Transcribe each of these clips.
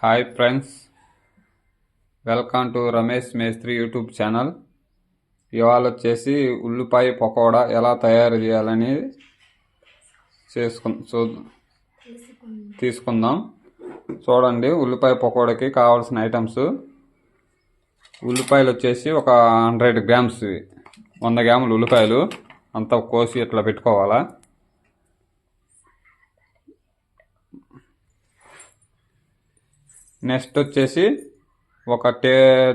Hi friends, welcome to Ramesh మేస్త్రి YouTube channel. ఇవాళ వచ్చేసి ఉల్లిపాయ పకోడా ఎలా తయారు చేయాలని తీసుకుందాం. చూడండి, ఉల్లిపాయ పకోడాకి కావాల్సిన ఐటమ్స్. ఉల్లిపాయలు వచ్చేసి ఒక 100 గ్రామ్స్, 100 గ్రాములు ఉల్లిపాయలు అంతా కోసి ఇట్లా పెట్టుకోవాలా. నెక్స్ట్ వచ్చేసి ఒక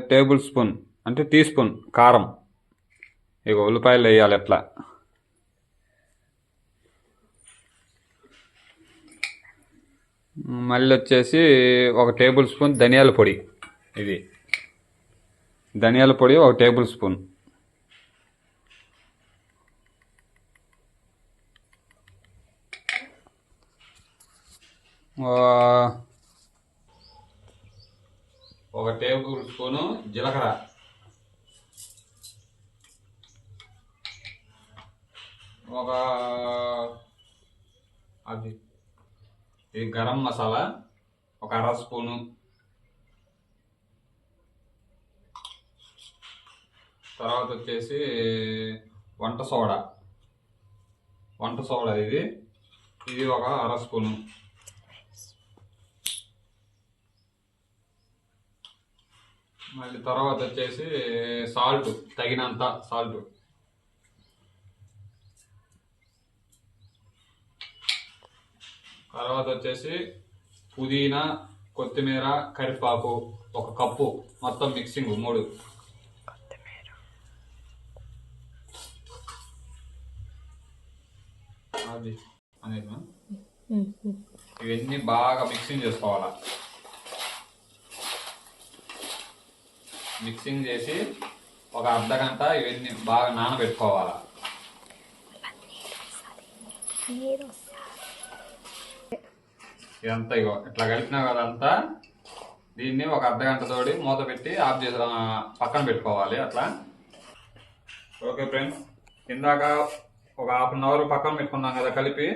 టేబుల్ స్పూన్ అంటే టీ స్పూన్ కారం ఇక ఉల్లిపాయలు వేయాలి ఎట్లా. మళ్ళీ వచ్చేసి ఒక టేబుల్ స్పూన్ ధనియాల పొడి, ఇది ధనియాల పొడి ఒక టేబుల్ స్పూన్. ఒక టేబుల్ స్పూను జీలకర్ర, ఇది గరం మసాలా ఒక 1/2 స్పూను, తర్వాత వచ్చేసి వంట సోడా ఇది ఒక 1/2 స్పూను. మళ్ళీ తర్వాత వచ్చేసి సాల్ట్, తగినంత సాల్ట్. తర్వాత వచ్చేసి పుదీనా, కొత్తిమీర, కరివేపాకు ఒక కప్పు, మొత్తం మిక్సింగ్ 3. ఇవన్నీ బాగా మిక్సింగ్ చేసుకోవాలా. మిక్సింగ్ చేసి ఒక అర్ధగంట ఇవన్నీ బాగా నానబెట్టుకోవాలా. ఇదంతా ఇగో ఇట్లా కలిపినా కదంతా, దీన్ని ఒక అర్ధగంట తోడి మూత పెట్టి ఆఫ్ చేసి పక్కన పెట్టుకోవాలి అట్లా. ఓకే ఫ్రెండ్స్, ఇందాక ఒక 1/2 అవర్ పక్కన పెట్టుకున్నాం కదా కలిపి.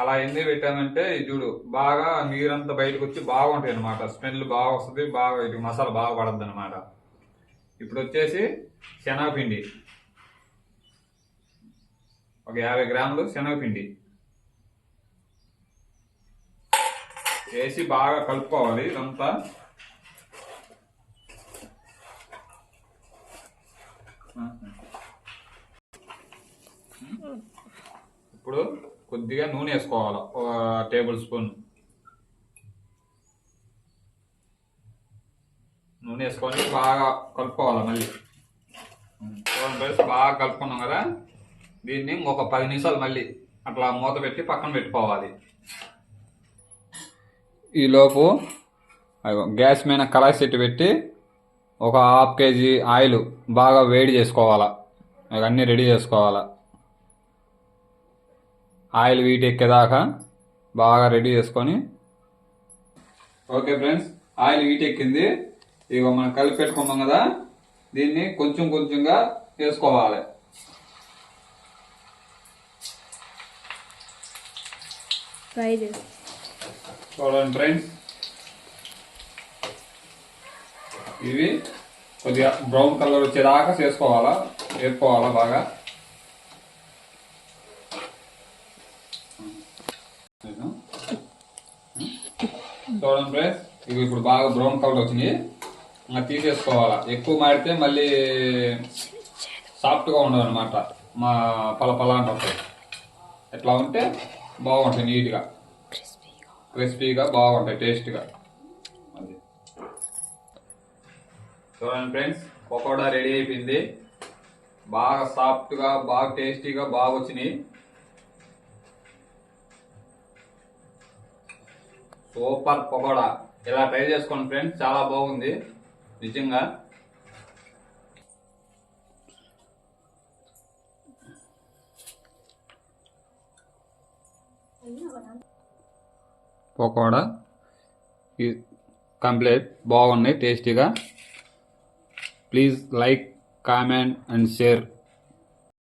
అలా ఎందుకు పెట్టామంటే ఇది చూడు, బాగా నీరంతా బయటకు వచ్చి బాగుంటాయి అనమాట. స్మెల్ బాగా వస్తుంది, బాగా ఇది మసాలా బాగా పడద్దు అనమాట. ఇప్పుడు వచ్చేసి శనగపిండి ఒక 50 గ్రాములు శనగపిండి వేసి బాగా కలుపుకోవాలి ఇదంతా. ఇప్పుడు కొద్దిగా నూనె వేసుకోవాలి, ఒక టేబుల్ స్పూన్ నూనె వేసుకొని బాగా కలుపుకోవాలి. మళ్ళీ బాగా కలుపుకున్నాం కదా, దీన్ని ఒక 10 నిమిషాలు మళ్ళీ అట్లా మూత పెట్టి పక్కన పెట్టుకోవాలి. ఈలోపు గ్యాస్ మీద కళాయి సెట్టు పెట్టి ఒక 1/2 కేజీ ఆయిల్ బాగా వేడి చేసుకోవాలా. అన్నీ రెడీ చేసుకోవాలా. ఆయిల్ వీటెక్కేదాకా బాగా రెడీ చేసుకొని. ఓకే ఫ్రెండ్స్, ఆయిల్ వీటెక్కింది. ఇక మనం కలిపి పెట్టుకున్నాం కదా, దీన్ని కొంచెం కొంచెంగా వేసుకోవాలి. చూడండి ఫ్రెండ్స్, ఇవి కొద్దిగా బ్రౌన్ కలర్ వచ్చేదాకా వేసుకోవాలా బాగా. చూడండి ఫ్రెండ్స్, ఇవి ఇప్పుడు బాగా బ్రౌన్ కలర్ వచ్చినాయి. తీసేసుకోవాలా. ఎక్కువ మాడితే మళ్ళీ సాఫ్ట్గా ఉండదు అనమాట, మా పలపల అంటే. ఎట్లా ఉంటే బాగుంటాయి, నీట్గా క్రిస్పీగా బాగుంటాయి, టేస్ట్గా. అది చూడండి ఫ్రెండ్స్, పకోడా రెడీ అయిపోయింది. బాగా సాఫ్ట్గా, బాగా టేస్టీగా బాగా వచ్చినాయి. సూపర్ పకోడా. ఇలా ట్రై చేసుకోండి ఫ్రెండ్స్, చాలా బాగుంది నిజంగా. పకోడా కంప్లీట్ బాగున్నాయి, టేస్టీగా. Please like, comment and share.